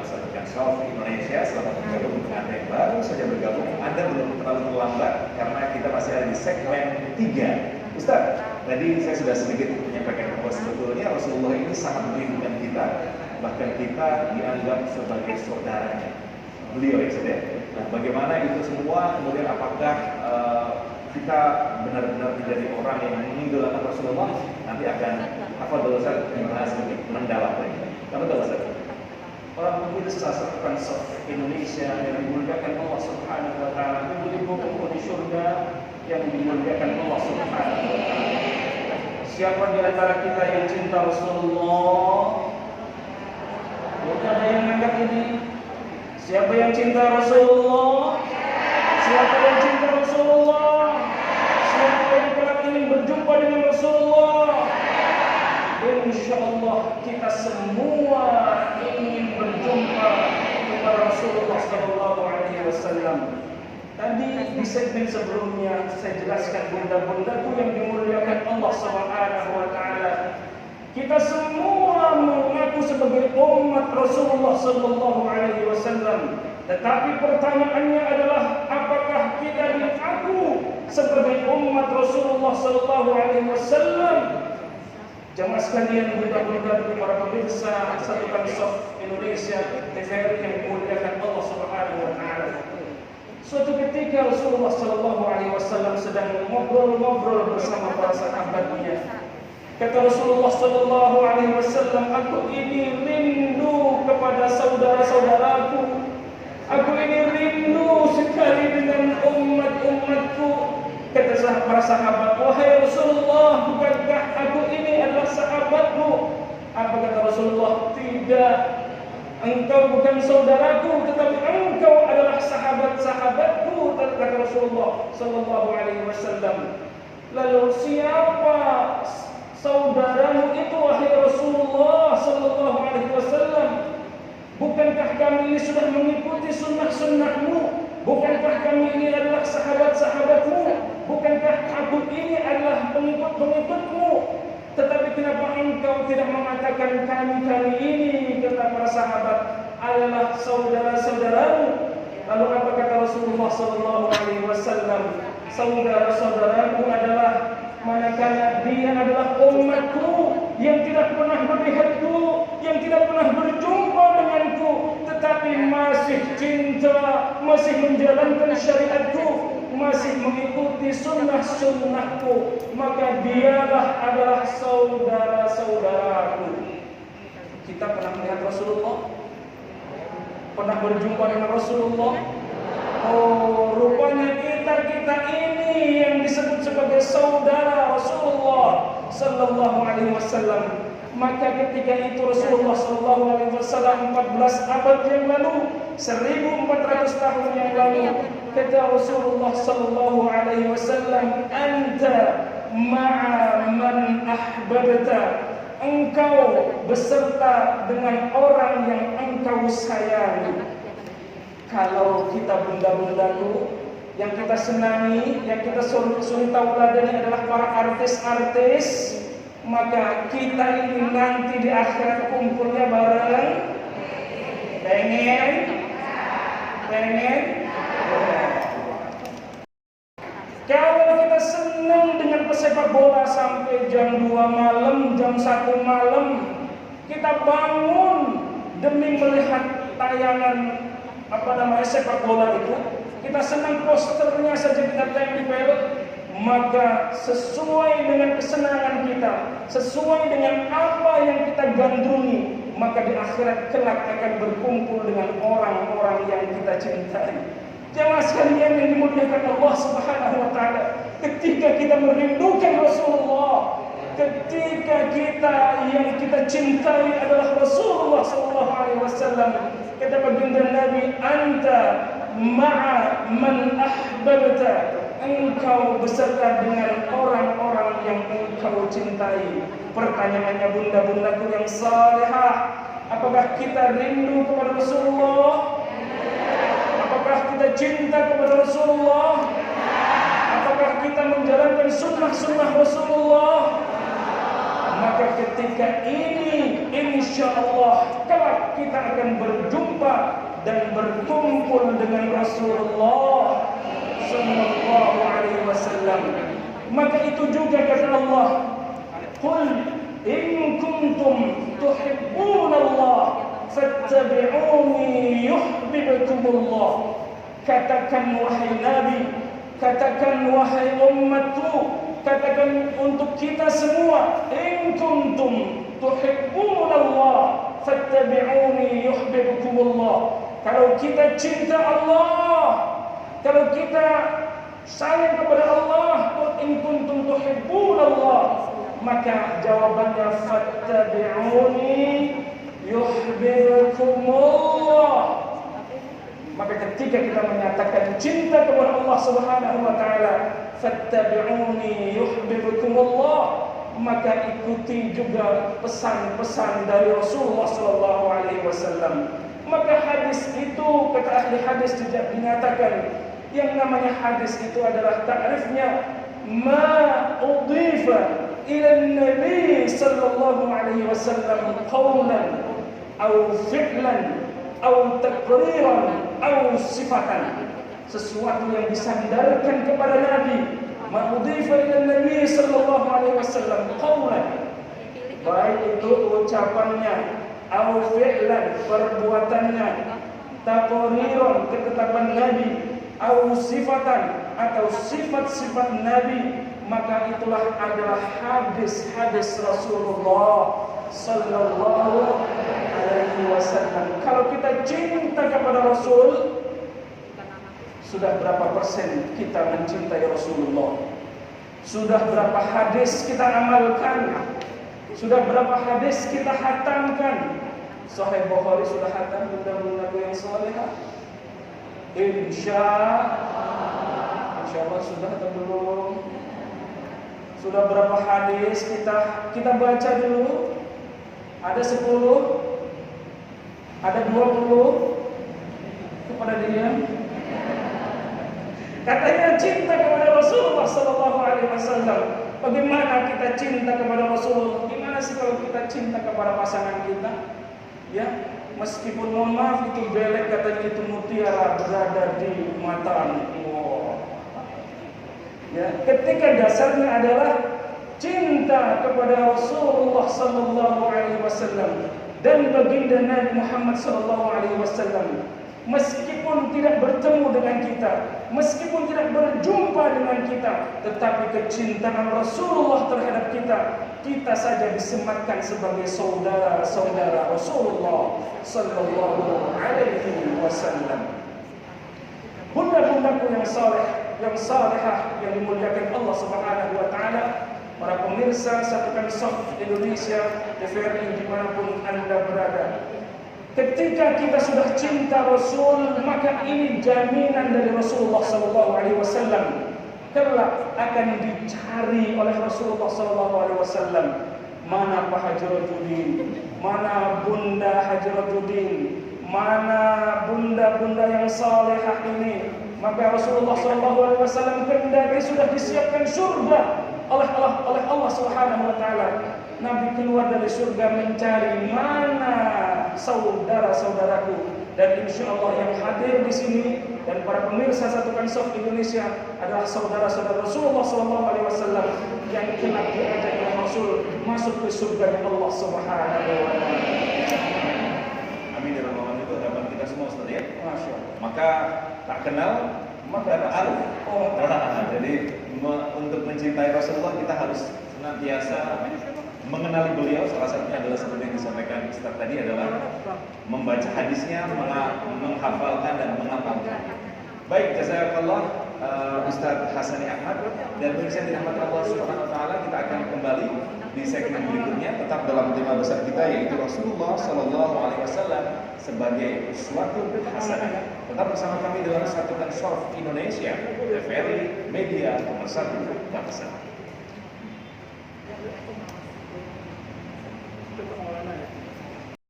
Sampaikan Soft Indonesia. Selamat bergabung dengan Anda yang baru saja bergabung. Anda belum terlalu terlambat karena kita masih ada di segmen 3. Ustaz, tadi saya sudah sedikit menyampaikan bahwa sebetulnya Rasulullah ini sangat merindukan kita, bahkan kita dianggap sebagai saudaranya beliau ya saudara. Nah, bagaimana itu semua, kemudian apakah kita benar-benar menjadi orang yang mengidolakan Rasulullah? Nanti akan hafal Ustaz membahas lebih mendalam lagi. Kamu tahu Ustaz? Orang pemirsa Sampaikan Soft Indonesia yang dimuliakan Allah Subhanahu wa taala, ibu-ibu di surga yang dimuliakan Allah Subhanahu wa taala. Siapa di antara kita yang cinta Rasulullah? Bukan ada yang angkat ini. Siapa yang cinta Rasulullah? Siapa yang cinta Rasulullah? Siapa yang telah ingin berjumpa dengan Rasulullah? Insyaallah kita semua ingin berjumpa kepada Rasulullah sallallahu alaihi wasallam. Tadi di segmen sebelumnya saya jelaskan bunda-bundaku yang dimuliakan Allah Subhanahu wa taala. Kita semua mengaku sebagai umat Rasulullah sallallahu alaihi wasallam. Tetapi pertanyaannya adalah apakah kita diaku sebagai umat Rasulullah sallallahu alaihi wasallam? Jamaah sekalian, bunda-bunda para pemirsa Sampaikan Soft Indonesia TVRI yang dimuliakan Allah Subhanahu wa taala. Suatu ketika Rasulullah sallallahu alaihi wasallam sedang ngobrol-ngobrol bersama para sahabatnya. Kata Rasulullah sallallahu alaihi wasallam, "Aku ini rindu kepada saudara-saudaraku. Aku ini rindu sekali dengan umat-umatku." Kata para sahabat, "Wahai Rasulullah, bukankah aku ini adalah sahabatmu?" Apa kata Rasulullah? "Tidak. Engkau bukan saudaraku, tetapi engkau adalah sahabat-sahabatku," kata Rasulullah sallallahu alaihi wasallam. Lalu siapa saudaramu itu wahai Rasulullah sallallahu alaihi wasallam? Bukankah kami ini sudah mengikuti sunnah-sunnahmu? Bukankah kami ini adalah sahabat-sahabatmu? Bukankah aku ini adalah pengikut-pengikutmu? Tetapi kenapa engkau tidak mengatakan kami ini, kata para sahabat, adalah saudara-saudaramu? Lalu apa kata Rasulullah sallallahu alaihi wasallam? Saudara-saudaraku adalah manakala dia adalah umatku yang tidak pernah melihatku, yang tidak pernah berjumpa denganku, tetapi masih cinta, masih menjalankan syariatku, masih mengikuti sunnah-sunnahku, maka dialah adalah saudara-saudaraku. Kita pernah melihat Rasulullah? Pernah berjumpa dengan Rasulullah? Oh, rupanya kita ini yang disebut sebagai saudara Rasulullah sallallahu alaihi wasallam. Maka ketika itu Rasulullah sallallahu alaihi wasallam 14 abad yang lalu, 1400 tahun yang lalu, kata Rasulullah sallallahu alaihi wasallam, "Anta ma'a man ahbabta." Engkau beserta dengan orang yang engkau sayangi. Kalau kita bunda-bundaku yang kita senangi, yang kita suruh tauladani adalah para artis-artis, maka kita ini nanti di akhirat kumpulnya bareng. Pengen? Kalau kita senang dengan pesepak bola sampai jam 2 malam, jam 1 malam, kita bangun demi melihat tayangan sepak bola itu, kita senang posternya saja kita tempel, maka sesuai dengan kesenangan kita, sesuai dengan apa yang kita gandrungi, maka di akhirat kelak akan berkumpul dengan orang-orang yang kita cintai. Jemaah sekalian yang dimuliakan Allah Subhanahu wa taala, ketika kita merindukan Rasulullah, ketika kita yang kita cintai adalah Rasulullah sallallahu alaihi wasallam, kata baginda Nabi, "Anta ma'a man ahbabta." Engkau beserta dengan orang-orang yang engkau cintai. Pertanyaannya bunda-bundaku yang salehah, apakah kita rindu kepada Rasulullah? Apakah kita cinta kepada Rasulullah? Apakah kita menjalankan sunnah-sunnah Rasulullah? Maka ketika ini insya Allah kelak kita akan berjumpa dan berkumpul dengan Rasulullah sallallahu alaihi wasallam. Maka itu juga kata Allah, qul in kuntum tuhibbunallah fattabi'uni yuhibbukumullah. Katakan wahai Nabi, katakan wahai umatku, katakan untuk kita semua, in kuntum tuhibbunallah fattabi'uni yuhibbukumullah. Kalau kita cinta Allah, kalau kita sayang kepada Allah, in kuntum tuhibbunallah, maka jawabannya fattabi'uni yuhibbukumullah. Maka ketika kita menyatakan cinta kepada Allah Subhanahu wa taala, fattabi'uni yuhibbukumullah, maka ikuti juga pesan-pesan dari Rasulullah sallallahu alaihi wasallam. Maka hadis itu, kata ahli hadis, tidak dinyatakan. Yang namanya hadis itu adalah ta'rifnya ma udhifa ila an-nabi sallallahu alaihi wasallam qawlan aw fi'lan aw taqriran aw sifatan. Sesuatu yang disandarkan kepada Nabi, ma udhifa ila an-nabi sallallahu alaihi wasallam qawlan, baik itu ucapannya, aw fi'lan perbuatannya, taqriran ketetapan Nabi, aw sifatan atau sifat-sifat Nabi, maka itulah adalah hadis-hadis Rasulullah sallallahu alaihi wasallam. Kalau kita cinta kepada Rasul, sudah berapa persen kita mencintai Rasulullah? Sudah berapa hadis kita amalkan? Sudah berapa hadis kita hatamkan? Sahih Bukhari sudah hatam, bunda-bunda yang salehah. Insya Allah sudah atau belum? Sudah berapa hadis kita baca dulu? Ada 10? Ada 20? Kepada dia. Katanya cinta kepada Rasulullah sallallahu alaihi wasallam. Bagaimana kita cinta kepada Rasulullah? Gimana sih kalau kita cinta kepada pasangan kita? Ya, meskipun mohon maaf itu belek, katanya itu mutiara berada di matamu. Ya, ketika dasarnya adalah cinta kepada Rasulullah sallallahu alaihi wasallam dan baginda Nabi Muhammad sallallahu alaihi wasallam. Meskipun tidak bertemu dengan kita, meskipun tidak berjumpa dengan kita, tetapi kecintaan Rasulullah terhadap kita saja disematkan sebagai saudara-saudara Rasulullah sallallahu alaihi wasallam. Bunda-bundaku yang saleh, yang salehah, yang dimuliakan Allah Subhanahu wa taala, para pemirsa Satukan Soft Indonesia TVRI dimanapun Anda berada. Ketika kita sudah cinta Rasul, maka ini jaminan dari Rasulullah sallallahu alaihi wasallam. Kelak akan dicari oleh Rasulullah sallallahu alaihi wasallam. Mana Pak Haji Rajudin? Mana Bunda Haji Rajudin? Mana bunda-bunda yang salehah ini? Maka Rasulullah sallallahu alaihi wasallam kendati sudah disiapkan surga oleh Allah Subhanahu wa taala. Nabi keluar dari surga mencari mana saudara-saudaraku, dan insyaallah yang hadir di sini dan para pemirsa Satukan Soft Indonesia adalah saudara-saudara Rasulullah sallallahu alaihi wasallam yang kelak diajak oleh Rasul masuk ke surga Allah Subhanahu wa taala. Amin ya rabbal alamin. Itu harapan kita semua, Ustaz ya. Masyaallah. Maka tak kenal maka ta'aruf. Jadi untuk mencintai Rasulullah kita harus senantiasa mengenali beliau. Salah satunya adalah seperti yang disampaikan Ustaz tadi adalah membaca hadisnya, menghafalkan dan menghafalkan. Baik, jazakallah Ustaz Hasani Ahmad, dan pemirsa yang dirahmati Allah Subhanahu wa taala, kita akan kembali di segmen berikutnya tetap dalam tema besar kita, yaitu Rasulullah sallallahu alaihi wasallam sebagai uswatun hasanah. Tetap bersama kami dalam Satukan Soft Indonesia, TVRI Media Nomor 1 Bangsa.